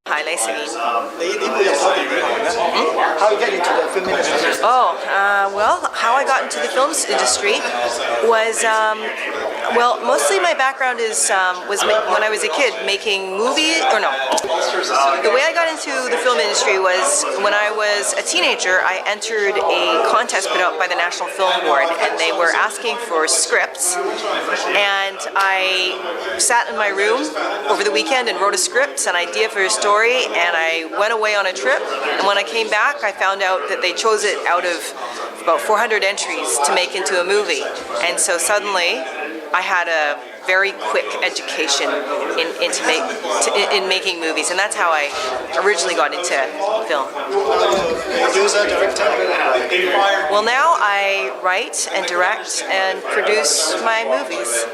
Hi, Sook-yin. How you get into the film industry? Well, how I got into the film industry was, mostly my background was when I was a kid making movies, or no. The way I got into the film industry was when I was a teenager. I entered a contest put out by the National Film Board, and they were asking for scripts, and I sat in my room over the weekend and wrote a script, an idea for a story, and I went away on a trip, and when I came back I found out that they chose it out of about 400 entries to make into a movie, and so suddenly I had a very quick education in making movies, and that's how I originally got into film. Producer, director? Well, now I write and direct and produce my movies.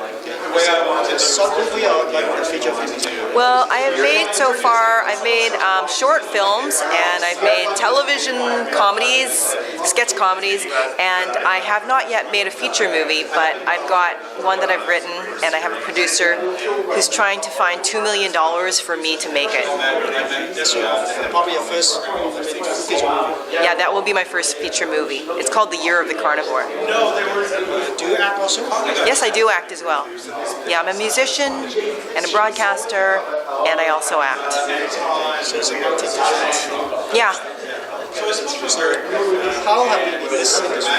Short movie or like feature film? Well, I have made so far, I've made short films, and I've made television comedies, sketch comedies, and I have not yet made a feature movie, but I've got one that I've written, and I have a producer who's trying to find $2 million for me to make it. Probably your first feature movie? Yeah, that will be my first feature movie. It's called The Year of the Carnivore. Do you act also? Yes, I do act as well. Yeah, I'm a musician and a broadcaster, and I also act. So it's a multi-talent. Yeah. How have you been in this industry?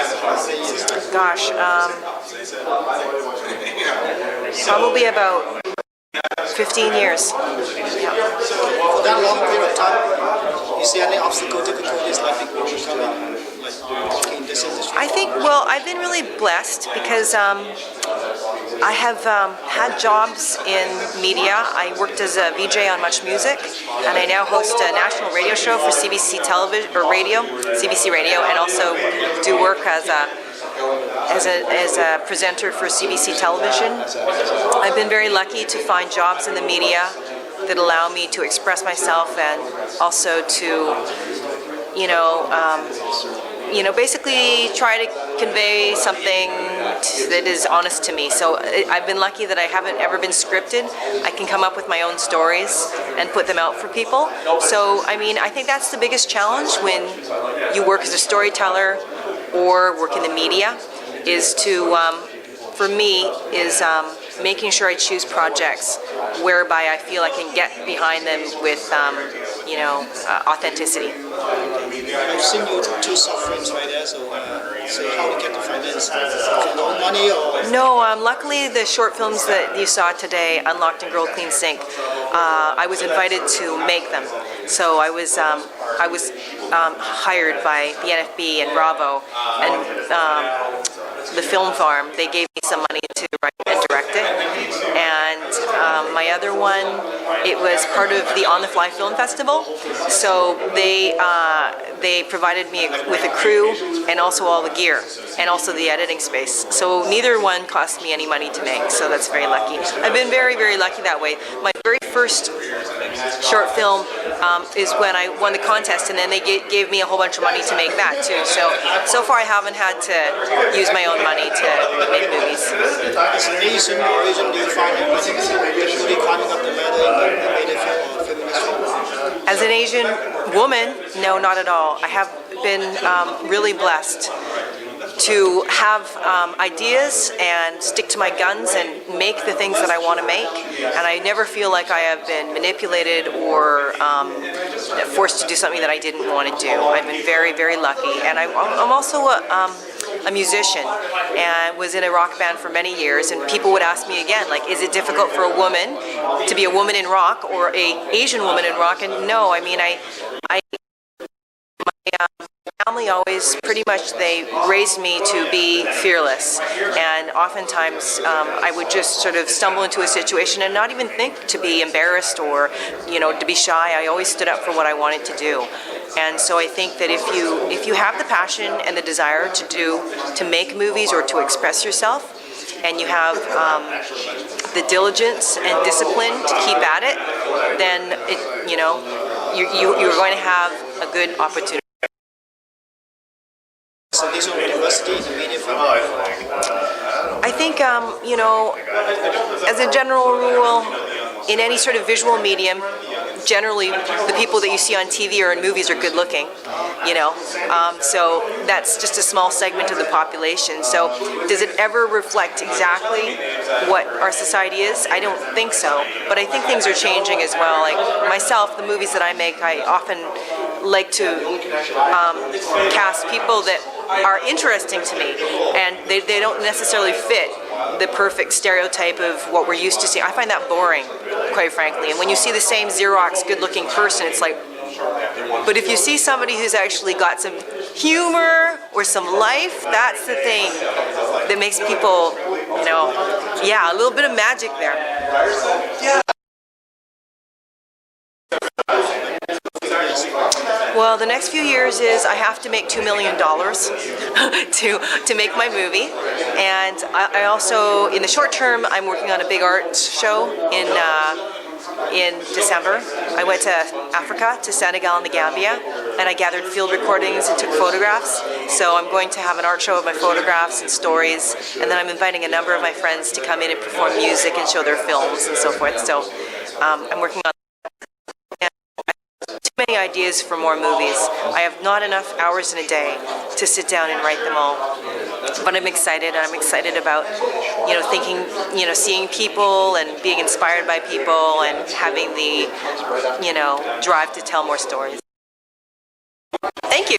Gosh, probably about 15 years. Yeah. For that long period of time, you see any obstacle, difficulties like becoming in this industry? I think, well, I've been really blessed because I have had jobs in media. I worked as a VJ on Much Music, and I now host a national radio show for CBC television or radio, CBC Radio, and also do work as a presenter for CBC television. I've been very lucky to find jobs in the media that allow me to express myself and also to, basically try to convey something that is honest to me. So I've been lucky that I haven't ever been scripted. I can come up with my own stories and put them out for people. So, I think that's the biggest challenge when you work as a storyteller or work in the media, is to, for me, is making sure I choose projects whereby I feel I can get behind them with, authenticity. I've seen you two short films right there, so how do you get the finance? Loan money or? No, luckily the short films that you saw today, Unlocked and Girl Clean Sink, I was invited to make them. So I was hired by the NFB and Bravo and the Film Farm. They gave me some money to write and direct it. And my other one, it was part of the On the Fly Film Festival. So they provided me with a crew and also all the gear and also the editing space. So neither one cost me any money to make. So that's very lucky. I've been very, very lucky that way. My very first short film is when I won the contest, and then they gave me a whole bunch of money to make that too. So far I haven't had to use my own money to make movies. As an Asian origin, do you find it really climbing up the ladder in the creative film industry? As an Asian woman, no, not at all. I have been really blessed to have ideas and stick to my guns and make the things that I want to make, and I never feel like I have been manipulated or forced to do something that I didn't want to do. I've been very, very lucky, and I'm also a musician and was in a rock band for many years, and people would ask me again, like, is it difficult for a woman to be a woman in rock or a Asian woman in rock? And no, my family always pretty much, they raised me to be fearless, and oftentimes I would just sort of stumble into a situation and not even think to be embarrassed or to be shy. I always stood up for what I wanted to do. And so I think that if you have the passion and the desire to make movies or to express yourself, and you have the diligence and discipline to keep at it, then you're going to have a good opportunity. So this university, the media film? I think, as a general rule, in any sort of visual medium, generally the people that you see on TV or in movies are good looking, so that's just a small segment of the population. So does it ever reflect exactly what our society is? I don't think so, but I think things are changing as well. Like myself, the movies that I make, I often like to cast people that are interesting to me, and they don't necessarily fit the perfect stereotype of what we're used to seeing. I find that boring, quite frankly. And when you see the same Xerox good-looking person, it's like, but if you see somebody who's actually got some humor or some life, that's the thing that makes people, a little bit of magic there. Well, the next few years is I have to make $2 million to make my movie, and I also, in the short term, I'm working on a big art show in December. I went to Africa, to Senegal and the Gambia, and I gathered field recordings and took photographs. So I'm going to have an art show of my photographs and stories, and then I'm inviting a number of my friends to come in and perform music and show their films and so forth. So I'm working on too many ideas for more movies. I have not enough hours in a day to sit down and write them all. But I'm excited, and I'm excited about, thinking, seeing people and being inspired by people and having the, drive to tell more stories. Thank you.